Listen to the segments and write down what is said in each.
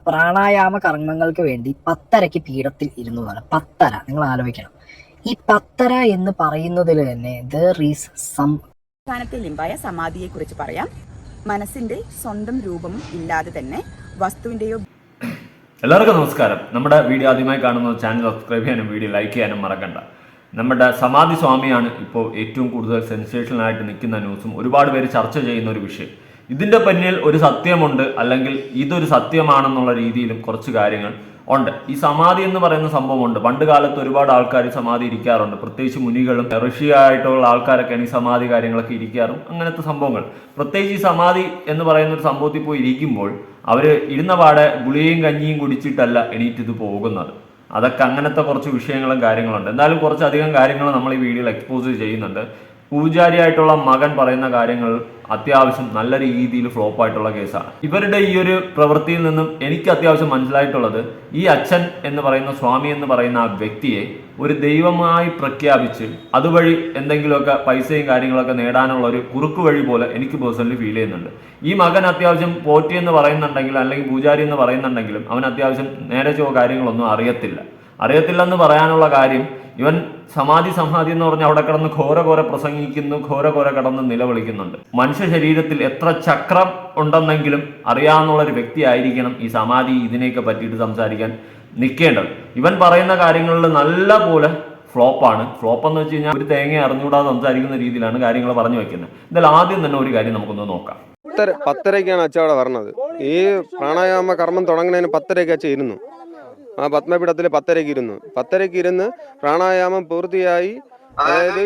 പ്രാണായാമ കർമ്മങ്ങൾക്ക് വേണ്ടി 10:30 പീഠത്തിൽ ഇരുന്നു എന്നാണ്. 10:30 നിങ്ങൾ ആലോചിക്കണം. ഈ 10:30 എന്ന് പറയുന്നതിൽ തന്നെ there is some ലിംബായ സമാധിയെ കുറിച്ച് പറയാം. മനസ്സിന്റെ സ്വന്തം രൂപം ഇല്ലാതെ തന്നെ വസ്തുവിന്റെയോ. എല്ലാവർക്കും നമസ്കാരം. നമ്മുടെ വീഡിയോ ആദ്യമായി കാണുന്ന ചാനൽ സബ്സ്ക്രൈബ് ചെയ്യാനും വീഡിയോ ലൈക്ക് ചെയ്യാനും മറക്കണ്ട. നമ്മുടെ സമാധി സ്വാമിയാണ് ഇപ്പോൾ ഏറ്റവും കൂടുതൽ സെൻസേഷണലായിട്ട് നിൽക്കുന്ന ന്യൂസും ഒരുപാട് പേര് ചർച്ച ചെയ്യുന്ന ഒരു വിഷയം. ഇതിന്റെ പിന്നിൽ ഒരു സത്യമുണ്ട്, അല്ലെങ്കിൽ ഇതൊരു സത്യമാണെന്നുള്ള രീതിയിലും കുറച്ച് കാര്യങ്ങൾ ഉണ്ട്. ഈ സമാധി എന്ന് പറയുന്ന സംഭവമുണ്ട്. പണ്ട് കാലത്ത് ഒരുപാട് ആൾക്കാർ സമാധി ഇരിക്കാറുണ്ട്, പ്രത്യേകിച്ച് മുനികളും ഋഷിയായിട്ടുള്ള ആൾക്കാരൊക്കെയാണ് ഈ സമാധി കാര്യങ്ങളൊക്കെ ഇരിക്കാറും. അങ്ങനത്തെ സംഭവങ്ങൾ, പ്രത്യേകിച്ച് ഈ സമാധി എന്ന് പറയുന്ന ഒരു സംഭവത്തിൽ പോയി ഇരിക്കുമ്പോൾ അവർ ഇരുന്ന പാടെ ഗുളികയും കഞ്ഞിയും കുടിച്ചിട്ടല്ല എണീറ്റിത് പോകുന്നത്. അതൊക്കെ അങ്ങനത്തെ കുറച്ച് വിഷയങ്ങളും കാര്യങ്ങളുണ്ട്. എന്തായാലും കുറച്ചധികം കാര്യങ്ങൾ നമ്മൾ ഈ വീഡിയോയിൽ എക്സ്പോസ് ചെയ്യുന്നുണ്ട്. പൂജാരിയായിട്ടുള്ള മകൻ പറയുന്ന കാര്യങ്ങൾ അത്യാവശ്യം നല്ല രീതിയിൽ ഫ്ലോപ്പായിട്ടുള്ള കേസാണ്. ഇവരുടെ ഈ ഒരു പ്രവൃത്തിയിൽ നിന്നും എനിക്ക് അത്യാവശ്യം മനസ്സിലായിട്ടുള്ളത്, ഈ അച്ഛൻ എന്ന് പറയുന്ന സ്വാമി എന്ന് പറയുന്ന ആ വ്യക്തിയെ ഒരു ദൈവമായി പ്രഖ്യാപിച്ച് അതുവഴി എന്തെങ്കിലുമൊക്കെ പൈസയും കാര്യങ്ങളൊക്കെ നേടാനുള്ള ഒരു കുറുക്ക് വഴി പോലെ എനിക്ക് പേഴ്സണലി ഫീൽ ചെയ്യുന്നുണ്ട്. ഈ മകൻ അത്യാവശ്യം പോറ്റി എന്ന് പറയുന്നുണ്ടെങ്കിലും അല്ലെങ്കിൽ പൂജാരി എന്ന് പറയുന്നുണ്ടെങ്കിലും അവൻ അത്യാവശ്യം നേരെ ചോ കാര്യങ്ങളൊന്നും അറിയത്തില്ലെന്ന് പറയാനുള്ള കാര്യം, ഇവൻ സമാധി എന്ന് പറഞ്ഞ് അവിടെ കിടന്ന് ഘോര പ്രസംഗിക്കുന്നു, ഘോര കിടന്ന് നിലവിളിക്കുന്നുണ്ട്. മനുഷ്യ ശരീരത്തിൽ എത്ര ചക്രം ഉണ്ടെന്നെങ്കിലും അറിയാവുന്ന ഒരു വ്യക്തി ആയിരിക്കണം ഈ സമാധി ഇതിനെയൊക്കെ പറ്റിയിട്ട് സംസാരിക്കാൻ നിൽക്കേണ്ടത്. ഇവൻ പറയുന്ന കാര്യങ്ങളിൽ നല്ല പോലെ ഫ്ലോപ്പാണ്. ഫ്ലോപ്പ് എന്ന് വെച്ച് കഴിഞ്ഞാൽ ഒരു തേങ്ങ അറിഞ്ഞുകൂടാതെ സംസാരിക്കുന്ന രീതിയിലാണ് കാര്യങ്ങൾ പറഞ്ഞു വെക്കുന്നത്. എന്തായാലും ആദ്യം തന്നെ ഒരു കാര്യം നമുക്കൊന്ന് നോക്കാം. 10:30 അച്ഛൻ അവിടെ പറഞ്ഞത്. ഈ പ്രാണായാമ കർമ്മം തുടങ്ങുന്നതിന് 10:30 അച്ഛൻ ഇരുന്നു. ആ പത്മപീഠത്തിൽ 10:30 ഇരുന്ന് പ്രാണായാമം പൂർത്തിയായി. അതായത്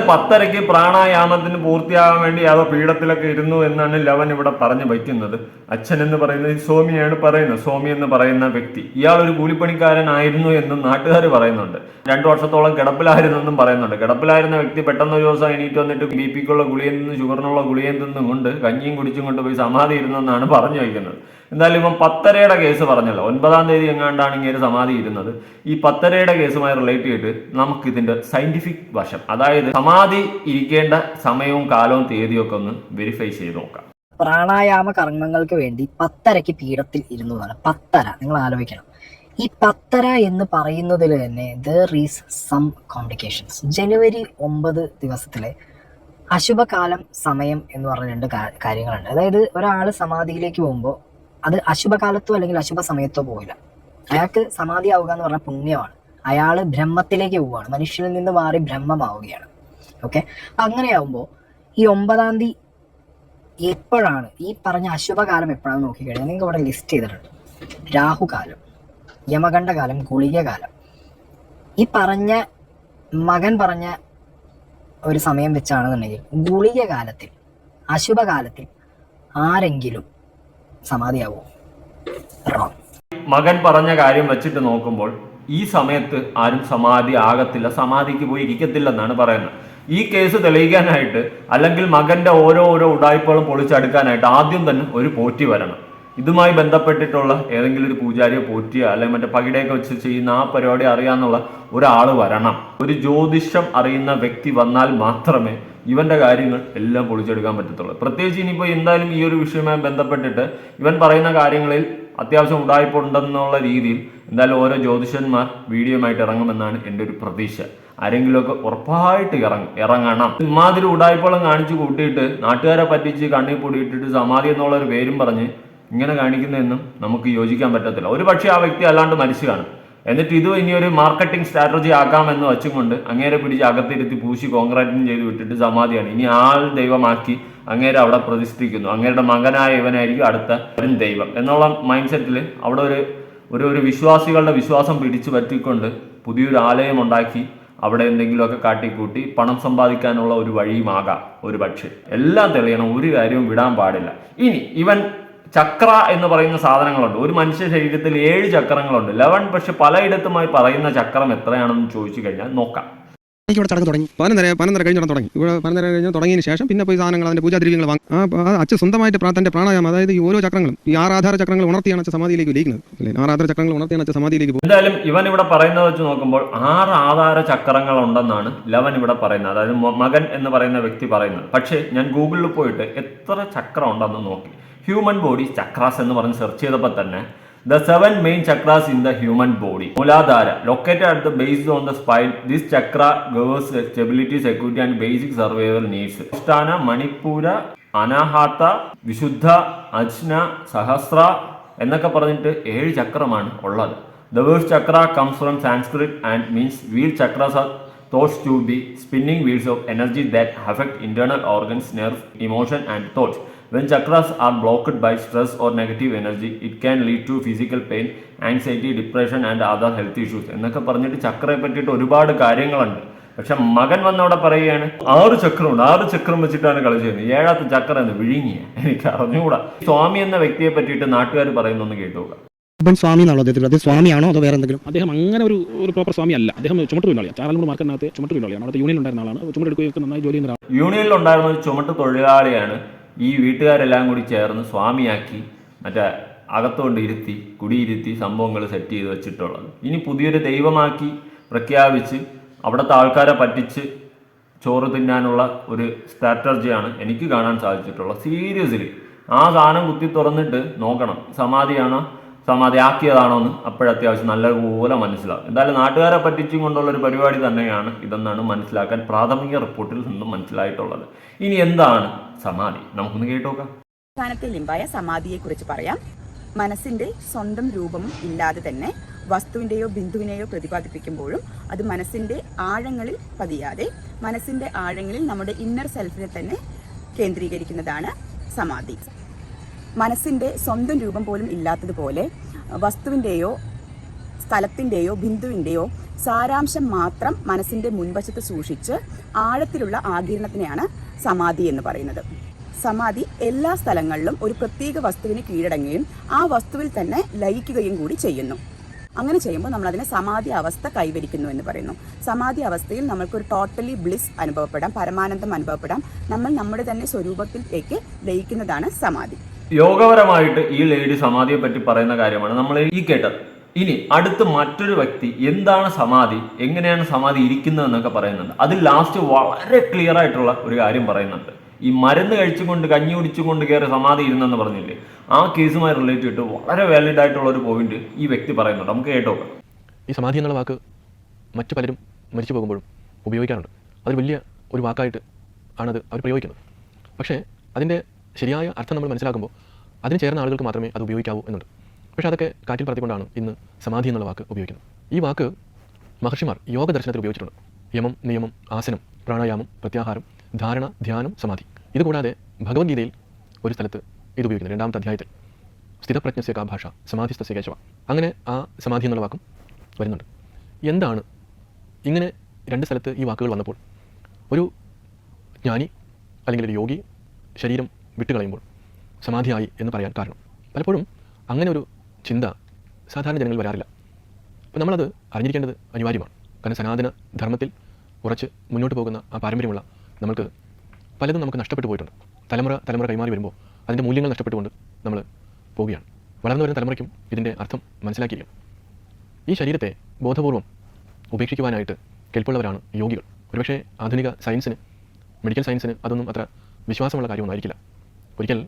10:30 പ്രാണായാമത്തിന് പൂർത്തിയാകാൻ വേണ്ടി അതോ പീഠത്തിലൊക്കെ ഇരുന്നു എന്നാണ് ലവൻ ഇവിടെ പറഞ്ഞു വയ്ക്കുന്നത്. അച്ഛൻ എന്ന് പറയുന്നത് സ്വാമിയാണ് പറയുന്നത്. സ്വാമി എന്ന് പറയുന്ന വ്യക്തി ഇയാൾ ഒരു കൂലിപ്പണിക്കാരനായിരുന്നു എന്നും നാട്ടുകാർ പറയുന്നുണ്ട്. 2 വർഷത്തോളം കിടപ്പിലായിരുന്നെന്നും പറയുന്നുണ്ട്. കിടപ്പിലായിരുന്ന വ്യക്തി പെട്ടെന്ന് ഒരു ദിവസം എണീറ്റ് വന്നിട്ട് BP-ക്കുള്ള ഗുളിയിൽ നിന്ന് ഷുഗറിനുള്ള ഗുളിയിൽ നിന്നും കൊണ്ട് കഞ്ഞിയും കുടിച്ചും കൊണ്ട് പോയി സമാധി ഇരുന്നെന്നാണ് പറഞ്ഞു വയ്ക്കുന്നത്. എന്തായാലും ഇപ്പം 10:30 കേസ് പറഞ്ഞല്ലോ, 9-ാം തീയതി എങ്ങാണ്ടാണ് ഇങ്ങനെ സമാധി ഇരുന്നത്. ഈ 10:30 കേസുമായി റിലേറ്റ് ചെയ്തിട്ട് നമുക്ക് ഇതിന്റെ സയന്റിഫിക് വശം, അതായത് സമാധി ഇരിക്കേണ്ട സമയവും കാലവും തീയതിയും ഒക്കെ ഒന്ന് വെരിഫൈ ചെയ്ത് നോക്കാം. പ്രാണായാമ കർമ്മങ്ങൾക്ക് വേണ്ടി 10:30 പീഠത്തിൽ ഇരുന്നു എന്നാണ്. 10:30 നിങ്ങൾ ആലോചിക്കണം. ഈ 10:30 എന്ന് പറയുന്നതിൽ തന്നെ there is some complications. ജനുവരി 9 ദിവസത്തിലെ അശുഭകാലം സമയം എന്ന് പറഞ്ഞ 2 കാര്യങ്ങളുണ്ട്. അതായത് ഒരാൾ സമാധിയിലേക്ക് പോകുമ്പോൾ അത് അശുഭകാലത്തോ അല്ലെങ്കിൽ അശുഭ സമയത്തോ പോയില്ല. അയാൾക്ക് സമാധി ആവുക എന്ന് പറഞ്ഞാൽ പുണ്യമാണ്. അയാൾ ബ്രഹ്മത്തിലേക്ക് പോവുകയാണ്, മനുഷ്യനിൽ നിന്ന് മാറി ബ്രഹ്മമാവുകയാണ്. ഓക്കെ, അങ്ങനെയാവുമ്പോൾ ഈ 9-ാം തീയതി എപ്പോഴാണ് ഈ പറഞ്ഞ അശുഭകാലം എപ്പോഴാണെന്ന് നോക്കിക്കഴിഞ്ഞാൽ നിങ്ങൾക്ക് ഇവിടെ ലിസ്റ്റ് ചെയ്തിട്ടുണ്ട്. രാഹുകാലം, യമകണ്ഠകാലം, ഗുളികകാലം. ഈ പറഞ്ഞ മകൻ പറഞ്ഞ ഒരു സമയം വെച്ചാണെന്നുണ്ടെങ്കിൽ ഗുളിക കാലത്തിൽ, അശുഭകാലത്തിൽ ആരെങ്കിലും സമാധിയാവോ? റോങ്. മകൻ പറഞ്ഞ കാര്യം വെച്ചിട്ട് നോക്കുമ്പോൾ ഈ സമയത്ത് ആരും സമാധി ആകത്തില്ല, സമാധിക്ക് പോയി ഇരിക്കത്തില്ലെന്നാണ് പറയുന്നത്. ഈ കേസ് തെളിയിക്കാനായിട്ട് അല്ലെങ്കിൽ മകന്റെ ഓരോ ഉടായ്പകളും പൊളിച്ചെടുക്കാനായിട്ട് ആദ്യം തന്നെ ഒരു പോറ്റി വരണം. ഇതുമായി ബന്ധപ്പെട്ടിട്ടുള്ള ഏതെങ്കിലും ഒരു പൂജാരിയോ പോറ്റിയോ അല്ലെങ്കിൽ മറ്റേ പകിടയൊക്കെ വെച്ച് ചെയ്യുന്ന ആ പരിപാടി അറിയാന്നുള്ള ഒരാൾ വരണം. ഒരു ജ്യോതിഷം അറിയുന്ന വ്യക്തി വന്നാൽ മാത്രമേ ഇവന്റെ കാര്യങ്ങൾ എല്ലാം പൊളിച്ചെടുക്കാൻ പറ്റത്തുള്ളൂ. പ്രത്യേകിച്ച് ഇനിയിപ്പോൾ എന്തായാലും ഈ ഒരു വിഷയവുമായി ബന്ധപ്പെട്ടിട്ട് ഇവൻ പറയുന്ന കാര്യങ്ങളിൽ അത്യാവശ്യം ഉടായ്പ ഉണ്ടെന്നുള്ള രീതിയിൽ എന്തായാലും ഓരോ ജ്യോതിഷന്മാർ വീഡിയോയുമായിട്ട് ഇറങ്ങുമെന്നാണ് എൻ്റെ ഒരു പ്രതീക്ഷ. ആരെങ്കിലുമൊക്കെ ഉറപ്പായിട്ട് ഇറങ്ങണം. ഇമാതിരി ഉടായ്പകളും കാണിച്ചു കൂട്ടിയിട്ട് നാട്ടുകാരെ പറ്റിച്ച് കണ്ണി പൊടിയിട്ടിട്ട് സമാധി എന്നുള്ളൊരു പേരും പറഞ്ഞ് ഇങ്ങനെ കാണിക്കുന്നതെന്നും നമുക്ക് യോജിക്കാൻ പറ്റത്തില്ല. ഒരു പക്ഷേ ആ വ്യക്തി അല്ലാണ്ട് മരിച്ചു കാണും. എന്നിട്ട് ഇത് ഇനിയൊരു മാർക്കറ്റിംഗ് സ്ട്രാറ്റജി ആക്കാമെന്ന് വെച്ചുകൊണ്ട് അങ്ങേരെ പിടിച്ച് അകത്തിരുത്തി പൂശി കോൺക്രീറ്റിംഗ് ചെയ്ത് വിട്ടിട്ട് സമാധിയാണ് ഇനി ആൾ ദൈവമാക്കി അങ്ങേരെ അവിടെ പ്രതിഷ്ഠിക്കുന്നു. അങ്ങേരുടെ മകനായ ഇവനായിരിക്കും അടുത്ത ദൈവം എന്നുള്ള മൈൻഡ് സെറ്റിൽ അവിടെ ഒരു വിശ്വാസികളുടെ വിശ്വാസം പിടിച്ചു പറ്റിക്കൊണ്ട് പുതിയൊരു ആലയം ഉണ്ടാക്കി അവിടെ എന്തെങ്കിലുമൊക്കെ കാട്ടിക്കൂട്ടി പണം സമ്പാദിക്കാനുള്ള ഒരു വഴിയുമാകാം ഒരു പക്ഷേ. എല്ലാം തെളിയണം, ഒരു കാര്യവും വിടാൻ പാടില്ല. ഇനി ഇവൻ ചക്ര എന്ന് പറയുന്ന സാധനങ്ങളുണ്ട്. ഒരു മനുഷ്യ ശരീരത്തിൽ 7 ചക്രങ്ങളുണ്ട്. 11 പക്ഷെ പലയിടത്തുമായി പറയുന്ന ചക്രം എത്രയാണെന്ന് ചോദിച്ചു കഴിഞ്ഞാൽ നോക്കാം. ഇവിടെ ചടങ്ങ് തുടങ്ങി 11:30 കഴിഞ്ഞ് തുടങ്ങി. ഇവിടെ 11:30 കഴിഞ്ഞ് തുടങ്ങിയതിന് ശേഷം പിന്നെ പോയി സാധനങ്ങൾ അതിന്റെ പൂജാദ്രവ്യങ്ങൾ വാങ്ങി അച്ഛൻ സ്വന്തമായിട്ട് തന്റെ പ്രാണായാമം, അതായത് ഈ ഓരോ ചക്രങ്ങളും ഈ 6 ആധാര ചക്രങ്ങൾ ഉണർത്തിയാണ് അച്ഛൻ സമാധിയിലേക്ക് ലയിക്കുന്നത്. അല്ലേ, 6 ആധാര ചക്രങ്ങൾ ഉണർത്തിയാണ് അച്ഛൻ സമാധിയിലേക്ക് പോകുന്നത്. എന്തായാലും ഇവൻ ഇവിടെ പറയുന്നത് വെച്ച് നോക്കുമ്പോൾ 6 ആധാര ചക്രങ്ങൾ ഉണ്ടെന്നാണ് ലവൻ ഇവിടെ പറയുന്നത്, അതായത് മകൻ എന്ന് പറയുന്ന വ്യക്തി പറയുന്നത്. പക്ഷേ ഞാൻ ഗൂഗിളിൽ പോയിട്ട് എത്ര ചക്രം ഉണ്ടെന്ന് നോക്കി. ഹ്യൂമൻ ബോഡി ചക്രാസ് എന്ന് പറഞ്ഞ് സെർച്ച് ചെയ്തപ്പോൾ തന്നെ the 7 main chakras in the human body. Muladhara, located at the base on the spine, this chakra governs stability, security and basic survival needs. Sthana, Manipura, Anahata, Vishuddha, Ajna, Sahasra എന്നൊക്കെ പറഞ്ഞിട്ട് 7 ചക്രമാണ് ഉള്ളത്. The word chakra comes from Sanskrit and means wheel. Chakras are thought to be spinning wheels of energy that affect internal organs, nerves, emotion and thought. When chakras are blocked by stress or negative energy, it can lead to physical pain, anxiety, depression and other health issues. എന്നൊക്കെ പറഞ്ഞിട്ട് ചക്രയെ പറ്റിയിട്ട് ഒരുപാട് കാര്യങ്ങളുണ്ട്. പക്ഷെ മകൻ വന്നവിടെ പറയുകയാണ് 6 ചക്രമുണ്ട്, 6 ചക്രം വെച്ചിട്ടാണ് കളി ചെയ്യുന്നത്, 7ാമത്തെ ചക്രം എന്ന് വിഴുങ്ങിയ. എനിക്ക് അറിഞ്ഞുകൂടാ. സ്വാമി എന്ന വ്യക്തിയെ പറ്റിയിട്ട് നാട്ടുകാർ പറയുന്നൊന്ന് കേട്ടുപോകാം. സ്വാമി എന്നാണോ അദ്ദേഹത്തിൽ? അത് സ്വാമിയാണോ അതോ വേറെ എന്തെങ്കിലും? അദ്ദേഹം അങ്ങനെ ഒരു പ്രോപ്പർ സ്വാമി അല്ല. അദ്ദേഹം ചുമട്ട് തൊഴിലാളിയാണ്. ചാറലൂർ മാർക്കറ്റിനകത്ത് ചുമട്ട് തൊഴിലാളിയാണ്. അവിടെ യൂണിയനിൽ ഉണ്ടായിരുന്ന ആളാണ്. ചുമട്ടെടുക്കുകയൊക്കെ നന്നായി ജോലി ചെയ്യുന്ന ആളാണ്. യൂണിയനിൽ ഉണ്ടായിരുന്ന ഒരു ചുമട്ട് തൊഴിലാളിയാണ് ഈ വീട്ടുകാരെല്ലാം കൂടി ചേർന്ന് സ്വാമിയാക്കി മറ്റേ അകത്തുകൊണ്ട് ഇരുത്തി കുടിയിരുത്തി സംഭവങ്ങൾ സെറ്റ് ചെയ്ത് വെച്ചിട്ടുള്ളത്. ഇനി പുതിയൊരു ദൈവമാക്കി പ്രഖ്യാപിച്ച് അവിടുത്തെ ആൾക്കാരെ പറ്റിച്ച് ചോറ് തിന്നാനുള്ള ഒരു സ്ട്രാറ്റജിയാണ് എനിക്ക് കാണാൻ സാധിച്ചിട്ടുള്ളത്. സീരിയസ്ലി ആ സാധനം കുത്തി തുറന്നിട്ട് നോക്കണം, സമാധിയാണോ സമാധിയാക്കിയതാണോ എന്ന് അപ്പോഴത്യാവശ്യം നല്ലപോലെ മനസ്സിലാവും. എന്തായാലും നാട്ടുകാരെ പറ്റിച്ചും കൊണ്ടുള്ള ഒരു പരിപാടി തന്നെയാണ് ഇതെന്നാണ് മനസ്സിലാക്കാൻ പ്രാഥമിക റിപ്പോർട്ടിൽ നിന്നും മനസ്സിലായിട്ടുള്ളത്. ഇനി എന്താണ് സമാധി? നമുക്കൊന്ന് കേട്ടോക്കാം. അവസാനത്തെ ലിംബായ സമാധിയെക്കുറിച്ച് പറയാം. മനസ്സിന്റെ സ്വന്തം രൂപം ഇല്ലാതെ തന്നെ വസ്തുവിന്റെയോ ബിന്ദുവിനെയോ പ്രതിപാദിപ്പിക്കുമ്പോഴും അത് മനസ്സിന്റെ ആഴങ്ങളിൽ പതിയാതെ മനസ്സിന്റെ ആഴങ്ങളിൽ നമ്മുടെ ഇന്നർ സെൽഫിനെ തന്നെ കേന്ദ്രീകരിക്കുന്നതാണ് സമാധി. മനസ്സിന്റെ സ്വന്തം രൂപം പോലും ഇല്ലാത്തതുപോലെ വസ്തുവിന്റെയോ സ്ഥലത്തിന്റെയോ ബിന്ദുവിന്റെയോ സാരാംശം മാത്രം മനസ്സിന്റെ മുൻവശത്ത് സൂക്ഷിച്ച് ആഴത്തിലുള്ള ആഗിരണത്തിനെയാണ് സമാധി എന്ന് പറയുന്നത്. സമാധി എല്ലാ സ്ഥലങ്ങളിലും ഒരു പ്രത്യേക വസ്തുവിന് കീഴടങ്ങുകയും ആ വസ്തുവിൽ തന്നെ ലയിക്കുകയും കൂടി ചെയ്യുന്നു. അങ്ങനെ ചെയ്യുമ്പോൾ നമ്മൾ അതിനെ സമാധി അവസ്ഥ കൈവരിക്കുന്നു എന്ന് പറയുന്നു. സമാധി അവസ്ഥയിൽ നമ്മൾക്കൊരു ടോട്ടലി ബ്ലിസ് അനുഭവപ്പെടാം, പരമാനന്ദം അനുഭവപ്പെടാം. നമ്മൾ നമ്മുടെ തന്നെ സ്വരൂപത്തിലേക്ക് ലയിക്കുന്നതാണ് സമാധി. യോഗപരമായിട്ട് ഈ ലേഡി സമാധിയെ പറ്റി പറയുന്ന കാര്യമാണ് നമ്മൾ ഈ കേട്ടത്. ഇനി അടുത്ത് മറ്റൊരു വ്യക്തി എന്താണ് സമാധി, എങ്ങനെയാണ് സമാധി ഇരിക്കുന്നത് എന്നൊക്കെ പറയുന്നുണ്ട്. അതിൽ ലാസ്റ്റ് വളരെ ക്ലിയർ ആയിട്ടുള്ള ഒരു കാര്യം പറയുന്നുണ്ട്. ഈ മരുന്ന് കഴിച്ചുകൊണ്ട് കഞ്ഞി കുടിച്ചുകൊണ്ട് കയറി സമാധി ഇരുന്നെന്ന് പറഞ്ഞില്ലേ, ആ കേസുമായി റിലേറ്റ് ചെയ്തിട്ട് വളരെ വാലിഡ് ആയിട്ടുള്ള ഒരു പോയിന്റ് ഈ വ്യക്തി പറയുന്നുണ്ട്. നമുക്ക് കേട്ടോക്കാം. ഈ സമാധി എന്നുള്ള വാക്ക് മറ്റു പലരും മരിച്ചു പോകുമ്പോഴും ഉപയോഗിക്കാറുണ്ട്. അതൊരു വലിയ ഒരു വാക്കായിട്ട് ആണത് അവർ പ്രയോഗിക്കുന്നത്. പക്ഷേ അതിൻ്റെ ശരിയായ അർത്ഥം നമ്മൾ മനസ്സിലാക്കുമ്പോൾ അതിന് ചേർന്ന ആളുകൾക്ക് മാത്രമേ അത് ഉപയോഗിക്കാവൂ എന്നുണ്ട്. പക്ഷേ അതൊക്കെ കാറ്റിൽ പറത്തിക്കൊണ്ടാണ് ഇന്ന് സമാധി എന്നുള്ള വാക്ക് ഉപയോഗിക്കുന്നത്. ഈ വാക്ക് മഹർഷിമാർ യോഗ ദർശനത്തിൽ ഉപയോഗിച്ചിട്ടുണ്ട്. യമം, നിയമം, ആസനം, പ്രാണായാമം, പ്രത്യാഹാരം, ധാരണ, ധ്യാനം, സമാധി. ഇതുകൂടാതെ ഭഗവത്ഗീതയിൽ ഒരു സ്ഥലത്ത് ഇത് ഉപയോഗിക്കുന്നു. 2ാമത്തെ അധ്യായത്തിൽ സ്ഥിരപ്രജ്ഞസ്യ കാ ഭാഷ സമാധിസ്ഥസ്യ കേശവ. അങ്ങനെ ആ സമാധി എന്നുള്ള വാക്കും വരുന്നുണ്ട്. എന്താണ് ഇങ്ങനെ 2 സ്ഥലത്ത് ഈ വാക്കുകൾ വന്നപ്പോൾ ഒരു ജ്ഞാനി അല്ലെങ്കിൽ ഒരു യോഗി ശരീരം വിട്ടുകളയുമ്പോൾ സമാധിയായി എന്ന് പറയാൻ കാരണം? പലപ്പോഴും അങ്ങനെ ഒരു ചിന്ത സാധാരണ ജനങ്ങളിൽ വരാറില്ല. അപ്പോൾ നമ്മളത് അറിഞ്ഞിരിക്കേണ്ടത് അനിവാര്യമാണ്. കാരണം സനാതന ധർമ്മത്തിൽ ഉറച്ച് മുന്നോട്ട് പോകുന്ന ആ പാരമ്പര്യമുള്ള നമുക്ക് പലതും നമുക്ക് നഷ്ടപ്പെട്ടു പോയിട്ടുണ്ട്. തലമുറ കൈമാറി വരുമ്പോൾ അതിൻ്റെ മൂല്യങ്ങൾ നഷ്ടപ്പെട്ടുകൊണ്ട് നമ്മൾ പോവുകയാണ്. വളർന്നു വരുന്ന തലമുറയ്ക്കും ഇതിൻ്റെ അർത്ഥം മനസ്സിലാക്കിയിരിക്കണം. ഈ ശരീരത്തെ ബോധപൂർവം ഉപേക്ഷിക്കുവാനായിട്ട് കെൽപ്പുള്ളവരാണ് യോഗികൾ. ഒരുപക്ഷേ ആധുനിക സയൻസിന്, മെഡിക്കൽ സയൻസിന് അതൊന്നും അത്ര വിശ്വാസമുള്ള കാര്യമൊന്നും ആയിരിക്കില്ല. ഒരിക്കൽ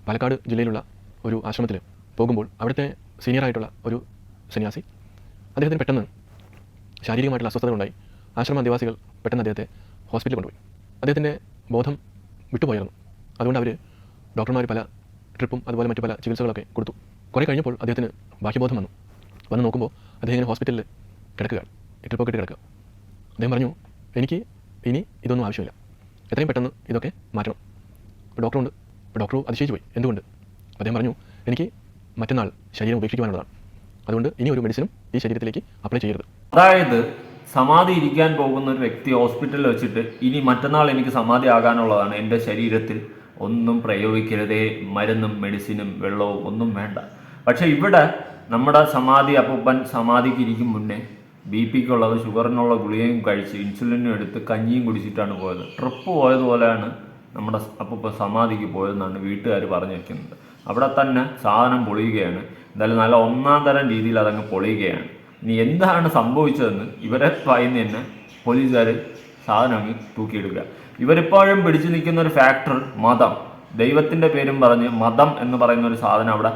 പാലക്കാട് ജില്ലയിലുള്ള ഒരു ആശ്രമത്തിൽ പോകുമ്പോൾ അവിടുത്തെ സീനിയറായിട്ടുള്ള ഒരു സന്യാസി, അദ്ദേഹത്തിന് പെട്ടെന്ന് ശാരീരികമായിട്ടുള്ള അസ്വസ്ഥതകളുണ്ടായി. ആശ്രമ അന്തേവാസികൾ പെട്ടെന്ന് അദ്ദേഹത്തെ ഹോസ്പിറ്റലിൽ കൊണ്ടുപോയി. അദ്ദേഹത്തിൻ്റെ ബോധം വിട്ടുപോയിരുന്നു. അതുകൊണ്ട് അവർ ഡോക്ടർമാർ പല ട്രിപ്പും അതുപോലെ മറ്റു പല ചികിത്സകളൊക്കെ കൊടുത്തു. കുറേ കഴിഞ്ഞപ്പോൾ അദ്ദേഹത്തിന് ബാഹ്യബോധം വന്ന് നോക്കുമ്പോൾ അദ്ദേഹം ഇങ്ങനെ ഹോസ്പിറ്റലിൽ കിടക്കുകയാണ്, ട്രിപ്പൊക്കെ ഇട്ട് കിടക്കുക. അദ്ദേഹം പറഞ്ഞു, എനിക്ക് ഇനി ഇതൊന്നും ആവശ്യമില്ല, എത്രയും പെട്ടെന്ന് ഇതൊക്കെ മാറ്റണം. അപ്പോൾ ഡോക്ടറുണ്ട്. അപ്പോൾ ഡോക്ടർ അതിശയിച്ചു പോയി, എന്തുകൊണ്ട്? അദ്ദേഹം പറഞ്ഞു, എനിക്ക് മറ്റന്നാൾ ശരീരം ഉപേക്ഷിക്കുവാനുള്ളതാണ്, അതുകൊണ്ട് ഇനി ഒരു മെഡിസിനും ഈ ശരീരത്തിലേക്ക് അപ്ലൈ ചെയ്യരുത്. അതായത് സമാധി ഇരിക്കാൻ പോകുന്ന ഒരു വ്യക്തി ഹോസ്പിറ്റലിൽ വെച്ചിട്ട് ഇനി മറ്റന്നാൾ എനിക്ക് സമാധി ആകാനുള്ളതാണ്, എൻ്റെ ശരീരത്തിൽ ഒന്നും പ്രയോഗിക്കരുതേ, മരുന്നും മെഡിസിനും വെള്ളവും ഒന്നും വേണ്ട. പക്ഷേ ഇവിടെ നമ്മുടെ സമാധി അപ്പൂപ്പൻ സമാധിക്ക് ഇരിക്കും മുന്നേ BP-ക്കുള്ളത് ഷുഗറിനുള്ള ഗുളികയും കഴിച്ച് ഇൻസുലിനും എടുത്ത് കഞ്ഞിയും കുടിച്ചിട്ടാണ് പോയത്. ട്രിപ്പ് പോയതുപോലെയാണ് നമ്മുടെ അപ്പൂപ്പൻ സമാധിക്ക് പോയതെന്നാണ് വീട്ടുകാർ പറഞ്ഞു വയ്ക്കുന്നത്. അവിടെ തന്നെ സാധനം പൊളിയുകയാണ്. എന്തായാലും നല്ല 1ാം തരം രീതിയിൽ അതങ്ങ് പൊളിയുകയാണ്. ഇനി എന്താണ് സംഭവിച്ചതെന്ന് ഇവരെ പറയുന്ന തന്നെ പോലീസുകാർ സാധനം അങ്ങ് തൂക്കിയെടുക്കുക. ഇവരിപ്പോഴും പിടിച്ചു നിൽക്കുന്ന ഒരു ഫാക്ടർ മതം. ദൈവത്തിൻ്റെ പേരും പറഞ്ഞ് മതം എന്ന് പറയുന്ന ഒരു സാധനം അവിടെ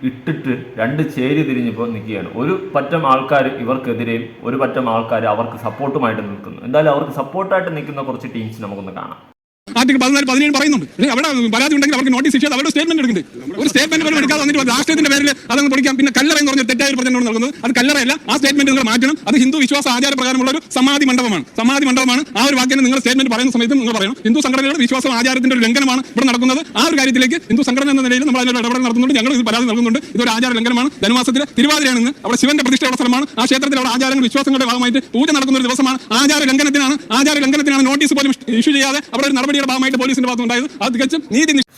ഇട്ടിട്ട് രണ്ട് ചേരി തിരിഞ്ഞിപ്പോൾ നിൽക്കുകയാണ്. ഒരു പറ്റം ആൾക്കാർ ഇവർക്കെതിരെയും ഒരു പറ്റം ആൾക്കാർ അവർക്ക് സപ്പോർട്ടുമായിട്ട് നിൽക്കുന്നു. എന്തായാലും അവർക്ക് സപ്പോർട്ടായിട്ട് നിൽക്കുന്ന കുറച്ച് ടീംസ് നമുക്കൊന്ന് കാണാം. ആർട്ടിക്കിൾ 14-17 പറയുന്നുണ്ട്. അവിടെ പരാതി ഉണ്ടെങ്കിൽ അവർക്ക് നോട്ടീസ് ഇഷ്യത് അവരുടെ സ്റ്റേറ്റ്മെന്റ് എടുക്കുന്നുണ്ട്. ഒരു സ്റ്റേറ്റ്മെന്റ് പോലും എടുക്കാതെ വന്നിട്ട് രാഷ്ട്രീയത്തിന്റെ പേരിൽ അതങ്ങ് പൊളിക്കാം. പിന്നെ കല്ലറ എന്ന് പറഞ്ഞ തെറ്റായ പ്രചരണം നൽകുന്നത് അത് കല്ലറയല്ല. ആ സ്റ്റേറ്റ്മെന്റ് നിങ്ങൾ മാറ്റണം. അത് ഹിന്ദു വിശ്വാസ ആചാര പ്രകാരമുള്ള ഒരു സമാധി മണ്ഡപമാണ്. ആ ഒരു വാക്യം നിങ്ങൾ സ്റ്റേറ്റ്മെന്റ് പറയുന്ന സമയത്ത് നിങ്ങൾ പറയണം ഹിന്ദു സംഘടനകളുടെ വിശ്വാസ ആചാരത്തിന്റെ ഒരു ലംഘനമാണ് ഇവിടെ നടക്കുന്നത്. ആ ഒരു കാര്യത്തിലേക്ക് ഹിന്ദു സംഘടന എന്ന നിലയിൽ നമ്മൾ അതിനോട് ഇടപെടൽ നടത്തുന്നുണ്ട്. ഞങ്ങൾ ഇത് പരാതി നൽകുന്നുണ്ട്. ഇതൊരു ആചാര ലംഘനമാണ്. ധനുമാസത്തിലെ തിരുവാതിരയാണെന്ന് അവിടെ ശിവന്റെ പ്രതിഷ്ഠയുള്ള സ്ഥലമാണ്. ആ ക്ഷേത്രത്തിൽ അവിടെ ആചാരങ്ങൾ വിശ്വാസങ്ങളുടെ ഭാഗമായിട്ട് പൂജ നടക്കുന്ന ഒരു ദിവസമാണ്. ആചാര ലംഘനത്തിനാണ് നോട്ടീസ് പോലും ഇഷ്യൂ ചെയ്യാതെ അവിടെ ഒരു നടപടിയുടെ ഭാഗമായിട്ട് പോലീസിന്റെ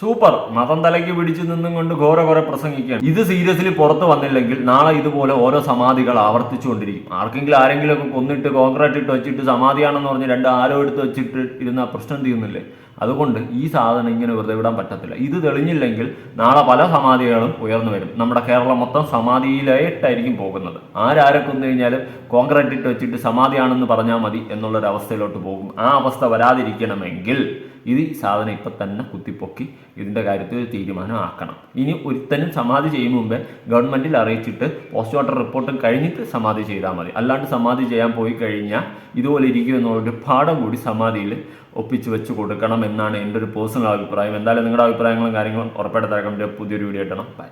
സൂപ്പർ. മതം തലയ്ക്ക് പിടിച്ചു നിന്നും കൊണ്ട് ഘോര പ്രസംഗിക്കുകയാണ്. ഇത് സീരിയസ്ലി പുറത്ത് വന്നില്ലെങ്കിൽ നാളെ ഇതുപോലെ ഓരോ സമാധികൾ ആവർത്തിച്ചുകൊണ്ടിരിക്കും. ആരെങ്കിലും ഒക്കെ കൊന്നിട്ട് കോൺക്രീറ്റ് ഇട്ട് വെച്ചിട്ട് സമാധിയാണെന്ന് പറഞ്ഞ് രണ്ട് ആരോ എടുത്ത് വെച്ചിട്ട് ഇരുന്ന പ്രശ്നം തീർന്നില്ലേ? അതുകൊണ്ട് ഈ സാധനം ഇങ്ങനെ വെറുതെ വിടാൻ പറ്റത്തില്ല. ഇത് തെളിഞ്ഞില്ലെങ്കിൽ നാളെ പല സമാധികളും ഉയർന്നു വരും. നമ്മുടെ കേരളം മൊത്തം സമാധിയിലായിട്ടായിരിക്കും പോകുന്നത്. ആരെ കൊന്നു കഴിഞ്ഞാലും കോൺക്രീറ്റ് ഇട്ട് വെച്ചിട്ട് സമാധിയാണെന്ന് പറഞ്ഞാൽ മതി എന്നുള്ളൊരവസ്ഥയിലോട്ട് പോകും. ആ അവസ്ഥ വരാതിരിക്കണമെങ്കിൽ ഇത് സാധനം ഇപ്പം തന്നെ കുത്തിപ്പൊക്കി ഇതിൻ്റെ കാര്യത്തിൽ ഒരു തീരുമാനമാക്കണം. ഇനി ഒരുത്തനും സമാധി ചെയ്യും മുമ്പേ ഗവൺമെൻറ്റിൽ അറിയിച്ചിട്ട് പോസ്റ്റ്മോർട്ടം റിപ്പോർട്ടും കഴിഞ്ഞിട്ട് സമാധി ചെയ്താൽ മതി. അല്ലാണ്ട് സമാധി ചെയ്യാൻ പോയി കഴിഞ്ഞാൽ ഇതുപോലെ ഇരിക്കും എന്നുള്ളൊരു പാഠം കൂടി സമാധിയിൽ ഒപ്പിച്ച് വെച്ച് കൊടുക്കണം എന്നാണ് എൻ്റെ ഒരു പേഴ്സണൽ അഭിപ്രായം. എന്തായാലും നിങ്ങളുടെ അഭിപ്രായങ്ങളും കാര്യങ്ങളും ഉറപ്പായിട്ട് തരാം. പുതിയൊരു വീഡിയോ ഇടണം. ബൈ.